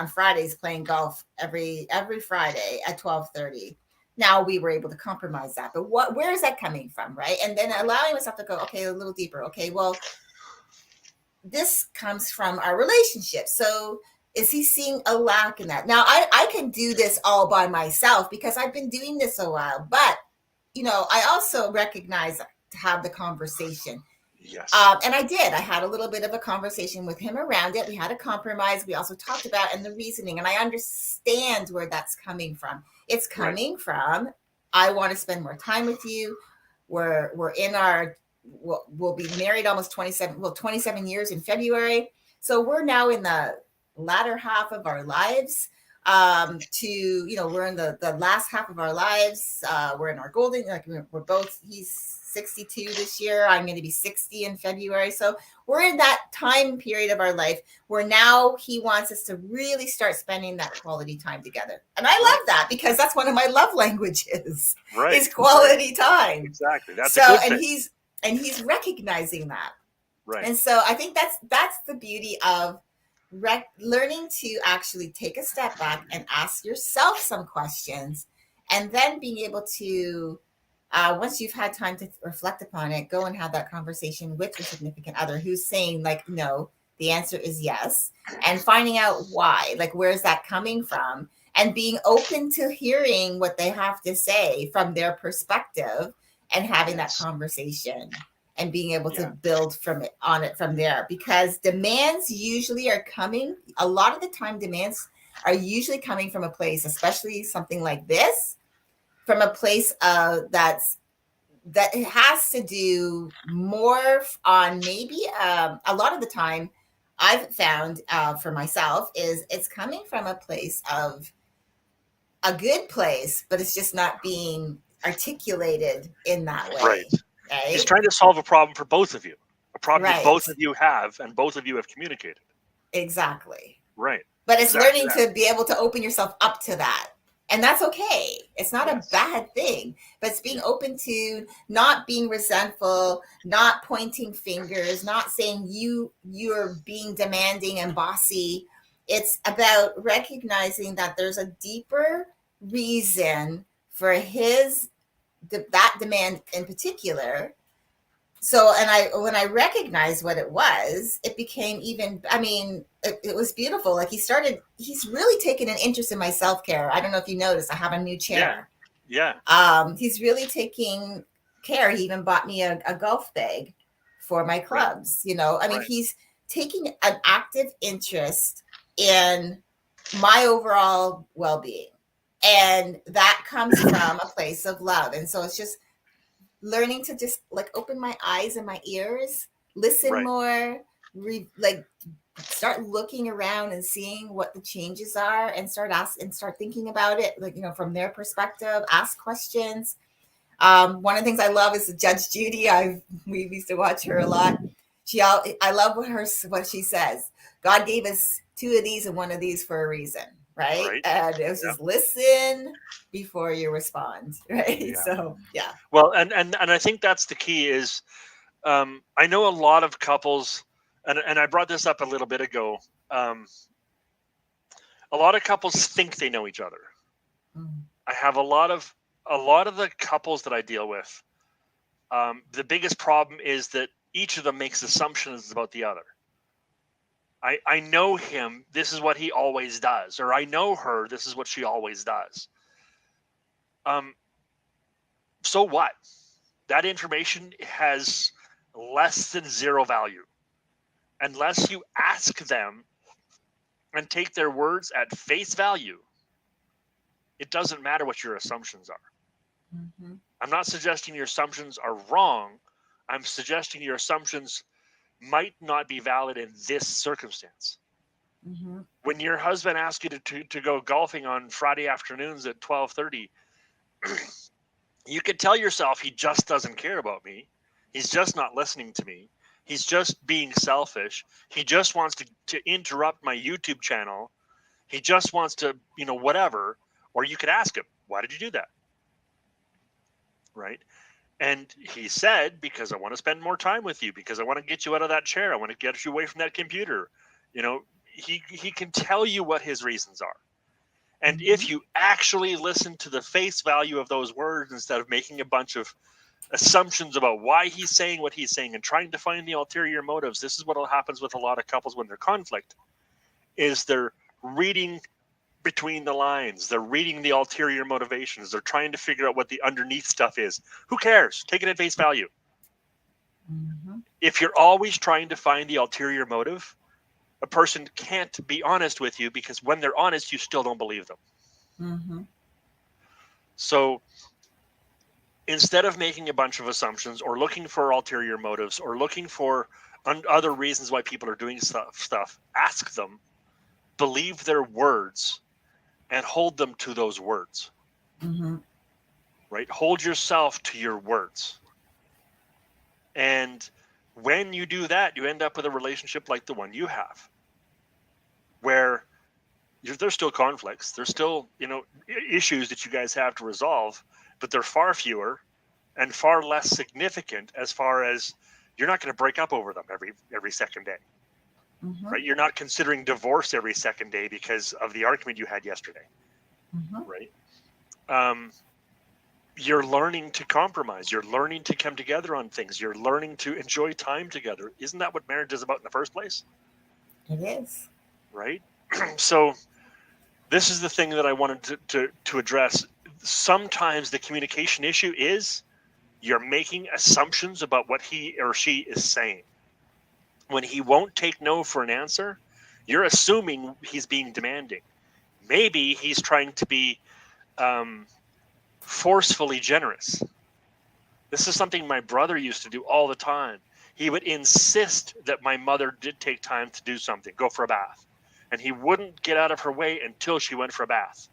Fridays playing golf every Friday at 12:30? Now we were able to compromise that, but where is that coming from, right? And then allowing myself to go, okay, a little deeper. Okay, well, this comes from our relationship. So is he seeing a lack in that? Now I can do this all by myself because I've been doing this a while, but I also recognize to have the conversation. Yes. And I did. I had a little bit of a conversation with him around it. We had a compromise. We also talked about and the reasoning, and I understand where that's coming from. It's coming from, I want to spend more time with you. We'll be married almost 27 years in February. So we're now in the latter half of our lives. We're in the last half of our lives. We're in our golden, we're both, he's 62 this year. I'm going to be 60 in February. So we're in that time period of our life where now he wants us to really start spending that quality time together. And I love that, because that's one of my love languages, is quality time. Exactly. That's a good thing. And he's recognizing that. Right. And so I think that's the beauty of learning to actually take a step back and ask yourself some questions, and then being able to, once you've had time to reflect upon it, go and have that conversation with your significant other who's saying, like, no, the answer is yes, and finding out why, like, where's that coming from, and being open to hearing what they have to say from their perspective, and having that conversation and being able to build from there. Because demands usually are coming, a lot of the time demands are usually coming from a place, especially something like this, from a place that it has to do more on maybe a lot of the time I've found for myself is it's coming from a place of a good place, but it's just not being articulated in that way. Right. He's trying to solve a problem for both of you, a problem that both of you have, and both of you have communicated. Exactly. Right. But it's learning to be able to open yourself up to that. And that's okay. It's not a bad thing, but it's being open to not being resentful, not pointing fingers, not saying you're being demanding and bossy. It's about recognizing that there's a deeper reason for that demand in particular. So, when I recognized what it was, it became even, I mean, it was beautiful. Like he's really taken an interest in my self-care. I don't know if you noticed, I have a new chair. Yeah. He's really taking care. He even bought me a golf bag for my clubs. I mean, he's taking an active interest in my overall well-being. And that comes from a place of love. And so it's just learning to just like open my eyes and my ears, listen more, like start looking around and seeing what the changes are, and start thinking about it, like, from their perspective, ask questions. One of the things I love is Judge Judy. We used to watch her a lot. I love what she says. God gave us two of these and one of these for a reason, right? And it was just listen before you respond, right? Yeah. So yeah. Well, and I think that's the key is, I know a lot of couples, and I brought this up a little bit ago. A lot of couples think they know each other. I have a lot of the couples that I deal with. The biggest problem is that each of them makes assumptions about the other. I know him, this is what he always does, or I know her, this is what she always does. So what? That information has less than zero value unless you ask them and take their words at face value. It doesn't matter what your assumptions are. Mm-hmm. I'm not suggesting your assumptions are wrong. I'm suggesting your assumptions might not be valid in this circumstance. Mm-hmm. When your husband asks you to go golfing on Friday afternoons at 12:30, you could tell yourself he just doesn't care about me. He's just not listening to me. He's just being selfish. He just wants to interrupt my YouTube channel. He just wants to, whatever. Or you could ask him, why did you do that? Right? And he said, because I want to spend more time with you, because I want to get you out of that chair. I want to get you away from that computer. He can tell you what his reasons are. And if you actually listen to the face value of those words instead of making a bunch of assumptions about why he's saying what he's saying and trying to find the ulterior motives, this is what happens with a lot of couples when they're conflict, is they're reading between the lines. They're reading the ulterior motivations. They're trying to figure out what the underneath stuff is. Who cares? Take it at face value. Mm-hmm. If you're always trying to find the ulterior motive, a person can't be honest with you, because when they're honest, you still don't believe them. Mm-hmm. So instead of making a bunch of assumptions or looking for ulterior motives or looking for other reasons why people are doing stuff, ask them, believe their words, and hold them to those words. Mm-hmm. Right? Hold yourself to your words. And when you do that, you end up with a relationship like the one you have, where there's still conflicts. There's still, issues that you guys have to resolve, but they're far fewer and far less significant, as far as you're not going to break up over them every second day. Mm-hmm. Right? You're not considering divorce every second day because of the argument you had yesterday. Mm-hmm. Right? You're learning to compromise. You're learning to come together on things. You're learning to enjoy time together. Isn't that what marriage is about in the first place? It is. Right? So this is the thing that I wanted to address. Sometimes the communication issue is you're making assumptions about what he or she is saying. When he won't take no for an answer, you're assuming he's being demanding. Maybe he's trying to be forcefully generous. This is something my brother used to do all the time. He would insist that my mother did take time to do something, go for a bath. And he wouldn't get out of her way until she went for a bath.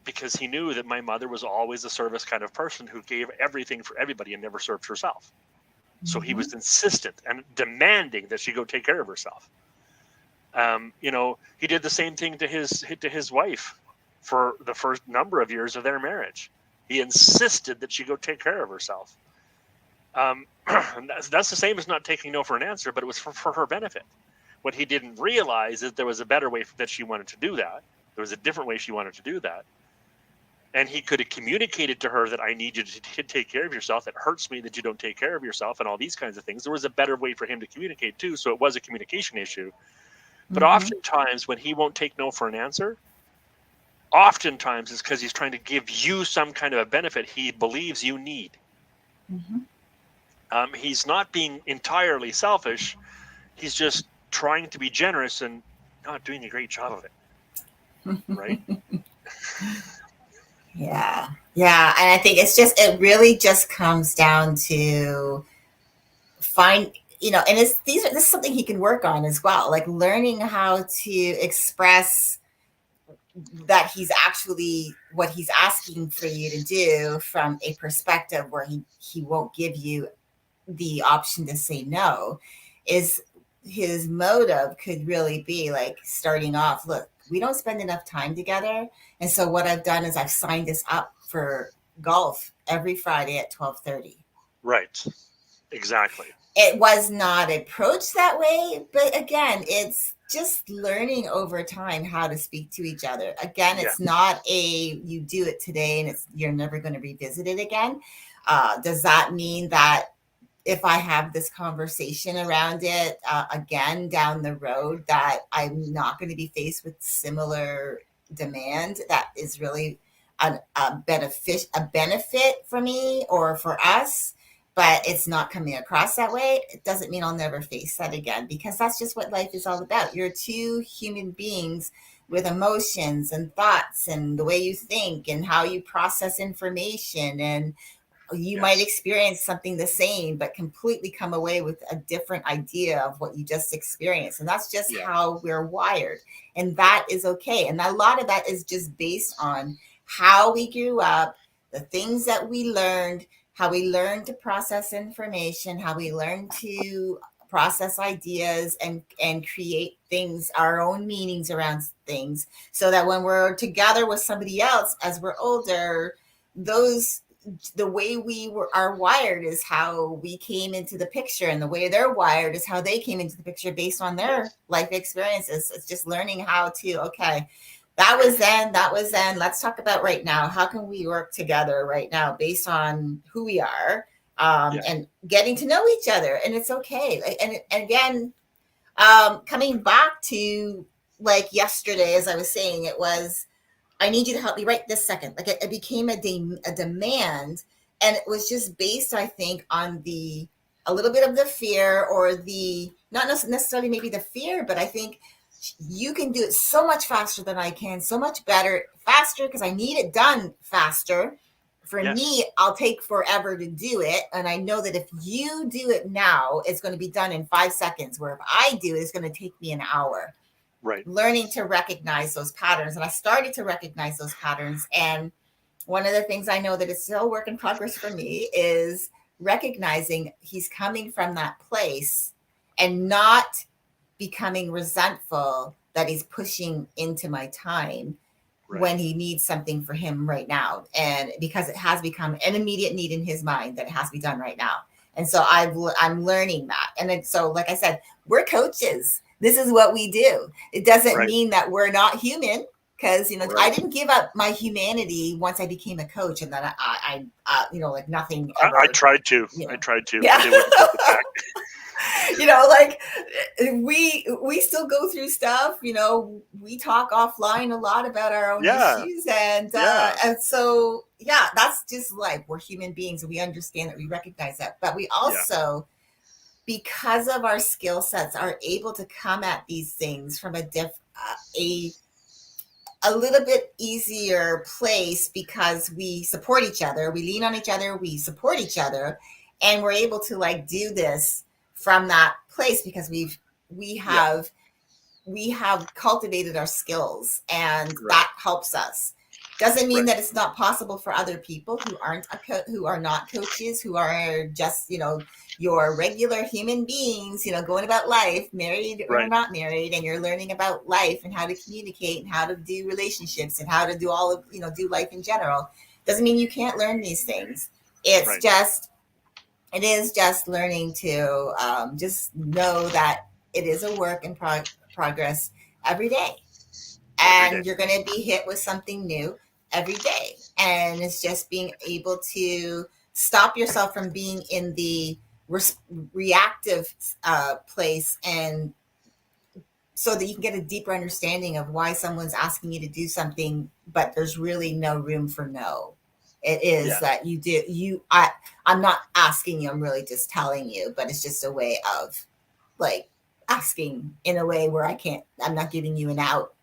Because he knew that my mother was always a service kind of person who gave everything for everybody and never served herself. Mm-hmm. So he was insistent and demanding that she go take care of herself. He did the same thing to his wife for the first number of years of their marriage. He insisted that she go take care of herself. And that's the same as not taking no for an answer, but it was for her benefit. What he didn't realize is there was a better way that she wanted to do that. There was a different way she wanted to do that. And he could have communicated to her that I need you to take care of yourself. It hurts me that you don't take care of yourself and all these kinds of things. There was a better way for him to communicate too. So it was a communication issue. But oftentimes when he won't take no for an answer, oftentimes it's because he's trying to give you some kind of a benefit he believes you need. He's not being entirely selfish. He's just trying to be generous and not doing a great job of it. Right? Yeah. Yeah. And I think it really just comes down to find, and this is something he can work on as well, like learning how to express that he's actually what he's asking for you to do from a perspective where he won't give you the option to say no. Is his motive could really be like starting off, look, we don't spend enough time together, and so what I've done is I've signed us up for golf every Friday at 12:30. Right. Exactly. It was not approached that way, but again, it's just learning over time how to speak to each other. Again, it's not you do it today and you're never going to revisit it again. Does that mean that if I have this conversation around it again down the road, that I'm not going to be faced with similar demand that is really a benefit for me or for us, but it's not coming across that way? It doesn't mean I'll never face that again, because that's just what life is all about. You're two human beings with emotions and thoughts and the way you think and how you process information, and you might experience something the same but completely come away with a different idea of what you just experienced. And that's just how we're wired, and that is okay. And a lot of that is just based on how we grew up, the things that we learned, how we learned to process information, how we learned to process ideas and create things, our own meanings around things, so that when we're together with somebody else as we're older, the way are wired is how we came into the picture, and the way they're wired is how they came into the picture based on their life experiences. It's just learning how to, okay, that was then, let's talk about right now. How can we work together right now based on who we are, and getting to know each other? And it's okay. And again, coming back to like yesterday, as I was saying, it was, I need you to help me right this second. Like it became a demand, and it was just based, I think, on a little bit of the fear, or not necessarily maybe the fear, but I think you can do it so much faster than I can, so much better, faster, because I need it done faster. For me, I'll take forever to do it. And I know that if you do it now, it's going to be done in 5 seconds, where if I do it, it's going to take me an hour. Right. Learning to recognize those patterns. And I started to recognize those patterns. And one of the things I know that is still a work in progress for me is recognizing he's coming from that place and not becoming resentful that he's pushing into my time when he needs something for him right now. And because it has become an immediate need in his mind that it has to be done right now. And so I'm learning that. And then, so like I said, we're coaches. This is what we do. It doesn't mean that we're not human, because, I didn't give up my humanity once I became a coach, and then I like nothing ever. I tried to. I tried to. Yeah. But they wouldn't put it back. Like we still go through stuff. We talk offline a lot about our own issues, and so that's just like, we're human beings, and we understand that, we recognize that, but we also, because of our skill sets, are able to come at these things from a little bit easier place, because we support each other, we lean on each other, we support each other, and we're able to like do this from that place, because we have cultivated our skills, and that helps us. Doesn't mean Right. that it's not possible for other people who aren't who are not coaches, who are just, your regular human beings, going about life, married or Right. not married, and you're learning about life and how to communicate and how to do relationships and how to do all of, do life in general. Doesn't mean you can't learn these things. It's Right. just, it is just learning to just know that it is a work in progress every day, Every day. and you're going to be hit with something new every day, and it's just being able to stop yourself from being in the reactive place, and so that you can get a deeper understanding of why someone's asking you to do something, but there's really no room for no. It is Yeah. that I'm not asking you, I'm really just telling you, but it's just a way of, like, asking in a way where I'm not giving you an out,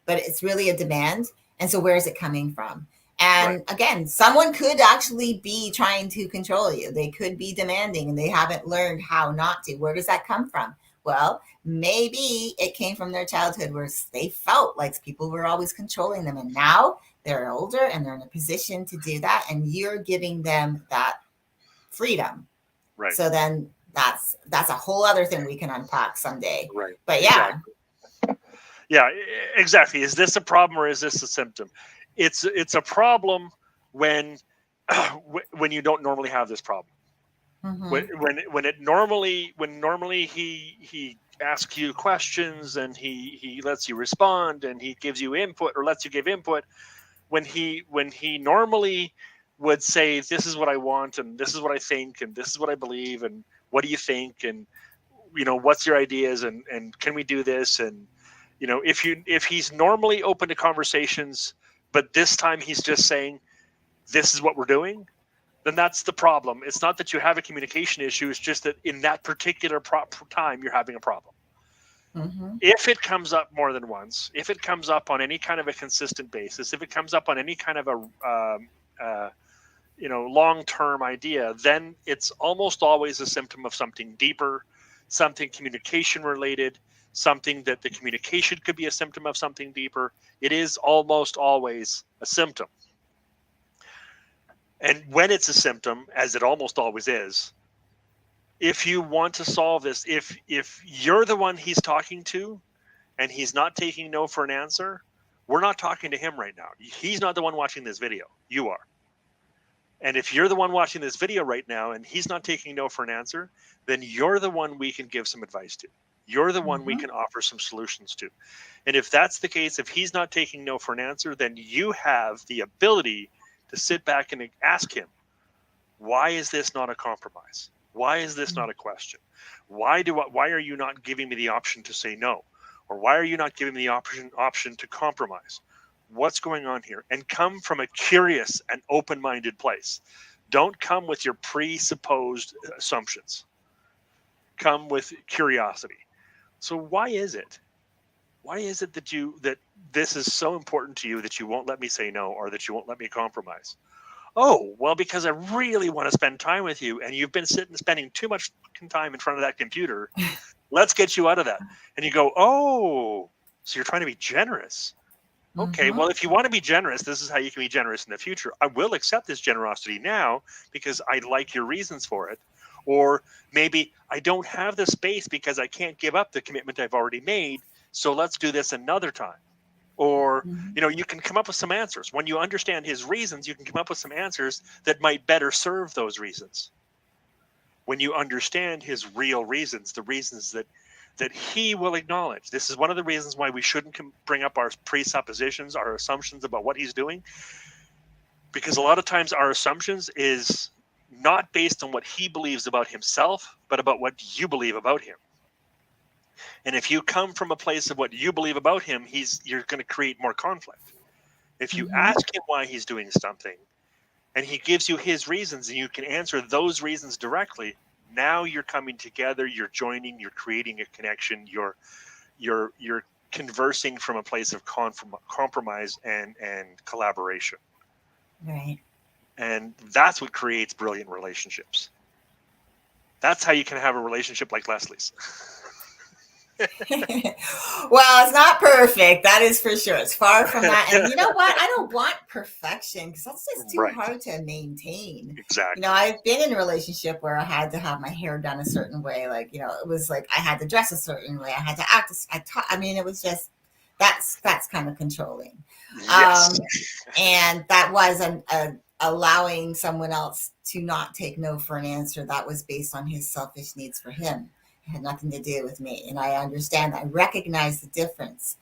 but it's really a demand. And so where is it coming from? Right. And again, someone could actually be trying to control you. They could be demanding and they haven't learned how not to. Where does that come from? Well, maybe it came from their childhood where they felt like people were always controlling them. And now they're older and they're in a position to do that. And you're giving them that freedom. Right. So then that's a whole other thing we can unpack someday. Right. But yeah. Exactly. Yeah, exactly. Is this a problem or is this a symptom? It's a problem when when you don't normally have this problem. Mm-hmm. When normally he asks you questions and he lets you respond and he gives you input or lets you give input. When he normally would say, this is what I want and this is what I think and this is what I believe and what do you think, and what's your ideas, and can we do this, and if he's normally open to conversations, but this time he's just saying, this is what we're doing, then that's the problem. It's not that you have a communication issue, it's just that in that particular time you're having a problem. Mm-hmm. If it comes up more than once, if it comes up on any kind of a consistent basis, if it comes up on any kind of a long-term idea, then it's almost always a symptom of something deeper, something communication related, something that the communication could be a symptom of something deeper. It is almost always a symptom. And when it's a symptom, as it almost always is, if you want to solve this, if you're the one he's talking to and he's not taking no for an answer, we're not talking to him right now. He's not the one watching this video. You are. And if you're the one watching this video right now and he's not taking no for an answer, then you're the one we can give some advice to. You're the one we Mm-hmm. can offer some solutions to. And if that's the case, if he's not taking no for an answer, then you have the ability to sit back and ask him, why is this not a compromise? Why is this not a question? Why are you not giving me the option to say no? Or why are you not giving me the option to compromise? What's going on here? And come from a curious and open-minded place. Don't come with your presupposed assumptions. Come with curiosity. So why is it? Why is it that this is so important to you that you won't let me say no, or that you won't let me compromise? Oh, well, because I really want to spend time with you and you've been spending too much time in front of that computer. Let's get you out of that. And you go, oh, so you're trying to be generous. Okay, Mm-hmm. well, if you want to be generous, this is how you can be generous in the future. I will accept this generosity now because I like your reasons for it. Or maybe I don't have the space because I can't give up the commitment I've already made. So let's do this another time. Or, Mm-hmm. you can come up with some answers. When you understand his reasons, you can come up with some answers that might better serve those reasons. When you understand his real reasons, the reasons that he will acknowledge. This is one of the reasons why we shouldn't bring up our presuppositions, our assumptions about what he's doing, because a lot of times our assumptions is not based on what he believes about himself, but about what you believe about him. And if you come from a place of what you believe about him, you're going to create more conflict. If you Mm-hmm. ask him why he's doing something and he gives you his reasons and you can answer those reasons directly, now you're coming together, you're joining, you're creating a connection, you're conversing from a place of compromise and collaboration. Right. And that's what creates brilliant relationships. That's how you can have a relationship like Leslie's. Well, it's not perfect. That is for sure. It's far from that. And you know what? I don't want perfection because that's just too Right. hard to maintain. Exactly. I've been in a relationship where I had to have my hair done a certain way. Like, it was like I had to dress a certain way. I had to act. I mean, it was just that's kind of controlling. Yes. Um, and that was allowing someone else to not take no for an answer that was based on his selfish needs for him. It had nothing to do with me, and I understand that. I recognize the difference.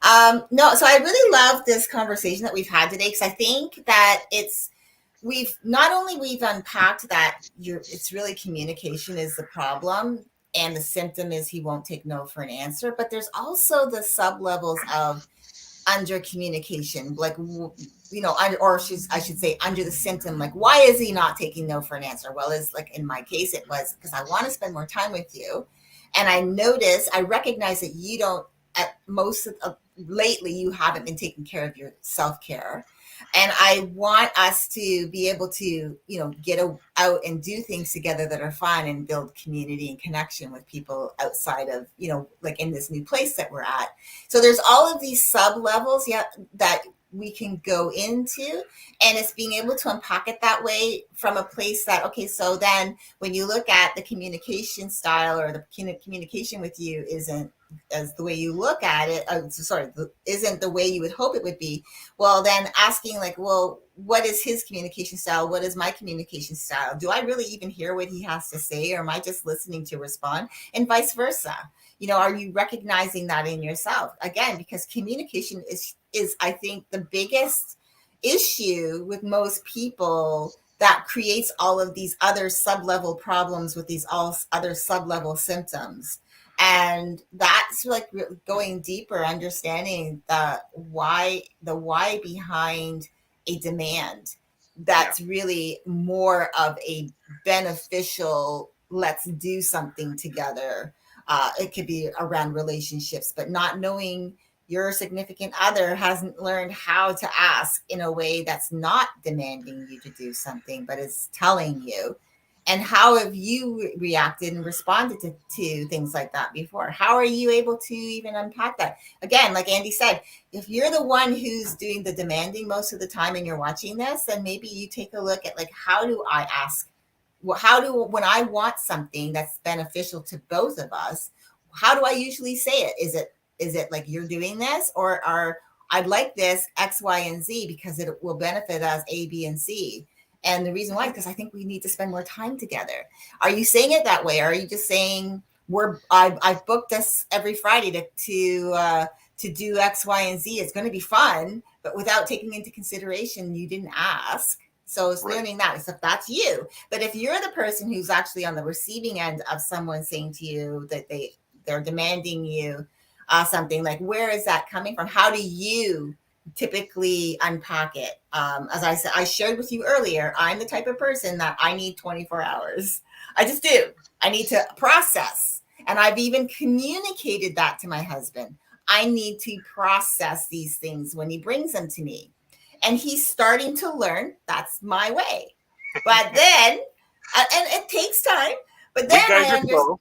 No, so I really love this conversation that we've had today because I think that we've unpacked that it's really communication is the problem, and the symptom is he won't take no for an answer, but there's also the sub levels of under communication, like, I should say under the symptom, like, why is he not taking no for an answer? Well, it's like in my case, it was because I want to spend more time with you. And I recognize that you don't, at most of lately, you haven't been taking care of your self-care. And I want us to be able to, get out and do things together that are fun and build community and connection with people outside of, like in this new place that we're at. So there's all of these sub levels, that we can go into, and it's being able to unpack it that way from a place that, okay, so then when you look at the communication style or the communication with you isn't as the way you look at it, isn't the way you would hope it would be. Well, then asking like, well, what is his communication style? What is my communication style? Do I really even hear what he has to say, or am I just listening to respond? And vice versa. Are you recognizing that in yourself? Again, because communication is I think the biggest issue with most people that creates all of these other sub-level problems with these all other sub-level symptoms. And that's like going deeper, understanding the why behind a demand that's really more of a beneficial, let's do something together. It could be around relationships, but not knowing your significant other hasn't learned how to ask in a way that's not demanding you to do something, but is telling you. And how have you reacted and responded to things like that before? How are you able to even unpack that? Again, like Andy said, if you're the one who's doing the demanding most of the time and you're watching this, then maybe you take a look at like, how do I ask? When I want something that's beneficial to both of us, how do I usually say it? Is it like, you're doing this, or I'd like this X, Y, and Z because it will benefit us A, B, and C. And the reason why, because I think we need to spend more time together. Are you saying it that way? Or are you just saying I've booked us every Friday to do X, Y, and Z. It's going to be fun, but without taking into consideration you didn't ask. So it's learning that. So if that's you, but if you're the person who's actually on the receiving end of someone saying to you that they're demanding you something, like, where is that coming from? How do you typically unpack it? As I said, I shared with you earlier, I'm the type of person that I need 24 hours. I just do. I need to process. And I've even communicated that to my husband. I need to process these things when he brings them to me. And he's starting to learn that's my way. But then, and it takes time, but then I understand.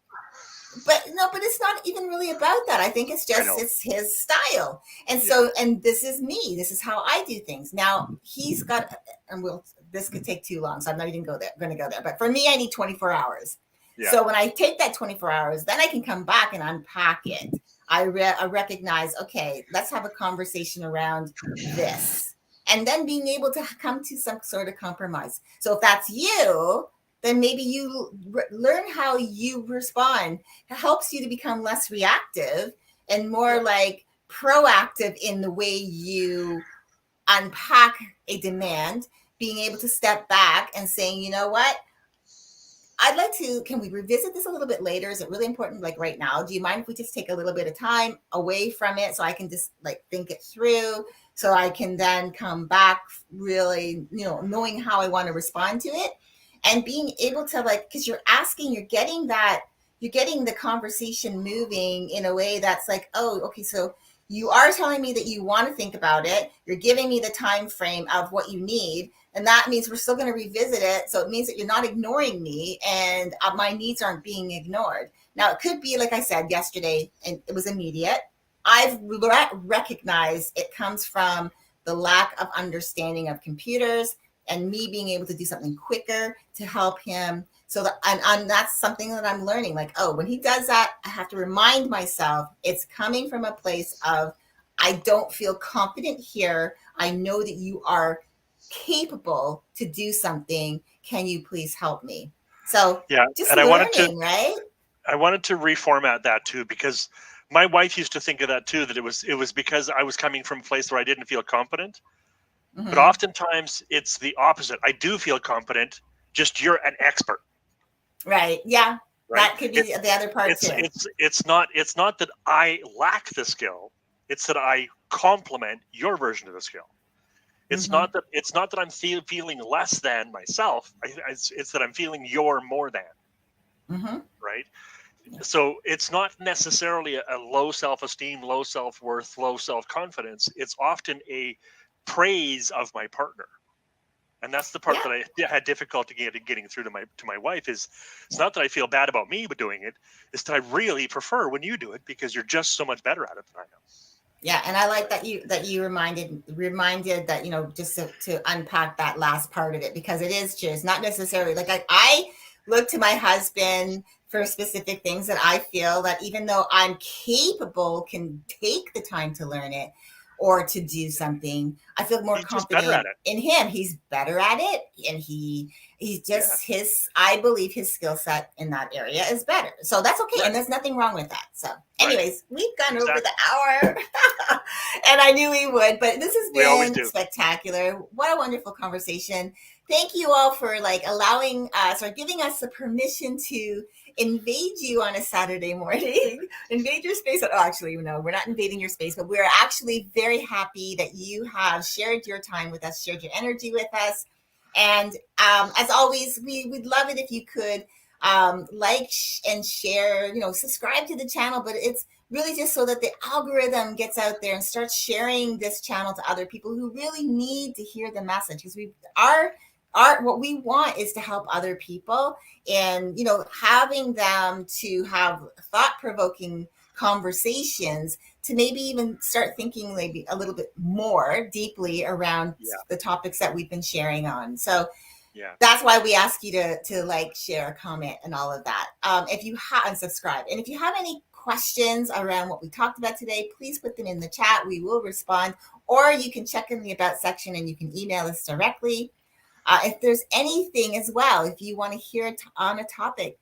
But no, but it's not even really about that. I think it's just, it's his style. And so, and this is me. This is how I do things. Now he's got, and this could take too long, so I'm not even going to go there. But for me, I need 24 hours. Yeah. So when I take that 24 hours, then I can come back and unpack it. I recognize, okay, let's have a conversation around this. And then being able to come to some sort of compromise. So if that's you, then maybe you learn how you respond. It helps you to become less reactive and more like proactive in the way you unpack a demand, being able to step back and saying, you know what? I'd like to, can we revisit this a little bit later? Is it really important, like right now? Do you mind if we just take a little bit of time away from it so I can just like think it through, so I can then come back really, knowing how I want to respond to it, and being able to, like, because you're getting the conversation moving in a way that's like, oh, okay, so you are telling me that you want to think about it. You're giving me the time frame of what you need. And that means we're still going to revisit it. So it means that you're not ignoring me and my needs aren't being ignored. Now, it could be, like I said yesterday, and it was immediate. I've recognized it comes from the lack of understanding of computers and me being able to do something quicker to help him. So that, and that's something that I'm learning. Like, oh, when he does that, I have to remind myself it's coming from a place of, I don't feel confident here. I know that you are capable to do something. Can you please help me? So Yeah, just and learning, right? I wanted to reformat that too, because my wife used to think of that too, that it was because I was coming from a place where I didn't feel confident. But Mm-hmm. oftentimes it's the opposite. I do feel confident, just you're an expert, Right. Yeah. right? That could be the other part too. It's not that I lack the skill, it's that I complement your version of the skill. Mm-hmm. It's not that I'm feeling less than myself. It's that I'm feeling you're more than, Mm-hmm. right? Yeah. So it's not necessarily a low self-esteem, low self-worth, low self-confidence. It's often a praise of my partner. And that's the part Yeah. that I had difficulty getting through to my wife. Is it's not that I feel bad about me doing it, it's that I really prefer when you do it because you're just so much better at it than I am. Yeah, and I like that you reminded that, just to unpack that last part of it, because it is just not necessarily like I look to my husband for specific things that I feel that even though I'm capable, can take the time to learn it or to do something, I feel more He's just better at confident it. in him. He's better at it, and he's Yeah, just his, I believe his skill set in that area is better. So that's okay, and right, there's nothing wrong with that. So right, anyways, we've gone over the exactly. hour. And I knew we would, but this has We always been do. spectacular. What a wonderful conversation. Thank you all for like allowing us or giving us the permission to invade you on a Saturday morning. Invade your space. Oh, actually, no, we're not invading your space, but we're actually very happy that you have shared your time with us, shared your energy with us. And as always, we would love it if you could and share, subscribe to the channel, but it's really just so that the algorithm gets out there and starts sharing this channel to other people who really need to hear the message, because we are what we want is to help other people, and having them to have thought-provoking conversations to maybe even start thinking maybe a little bit more deeply around Yeah, the topics that we've been sharing on. So yeah. that's why we ask you to like, share, comment, and all of that. If you have, and subscribe, and if you have any questions around what we talked about today, please put them in the chat. We will respond, or you can check in the about section and you can email us directly. If there's anything as well, if you want to hear on a topic,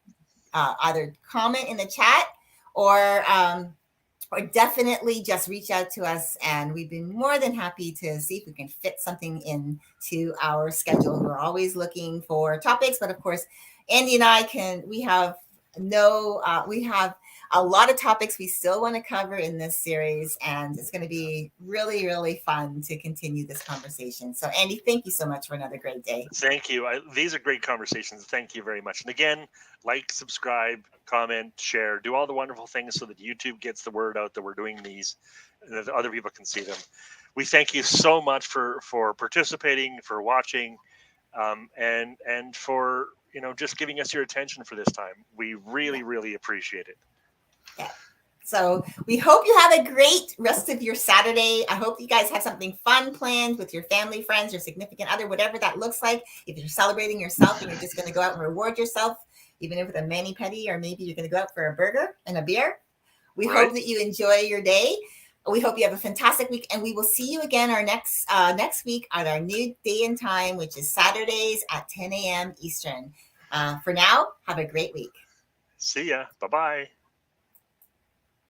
either comment in the chat or definitely just reach out to us, and we've been more than happy to see if we can fit something into our schedule. We're always looking for topics, but of course, Andy and I we have a lot of topics we still want to cover in this series, and it's going to be really, really fun to continue this conversation. So Andy, thank you so much for another great day. Thank you. These are great conversations. Thank you very much. And again, like, subscribe, comment, share, do all the wonderful things so that YouTube gets the word out that we're doing these and that other people can see them. We thank you so much for participating, for watching, and for just giving us your attention for this time. We really, Yeah. really appreciate it. Yeah. So we hope you have a great rest of your Saturday. I hope you guys have something fun planned with your family, friends, your significant other, whatever that looks like. If you're celebrating yourself and you're just going to go out and reward yourself, even if with a mani-pedi, or maybe you're going to go out for a burger and a beer, we Right? hope that you enjoy your day. We hope you have a fantastic week, and we will see you again our next week on our new day and time, which is Saturdays at 10 a.m. Eastern. For now, have a great week. See ya. Bye-bye.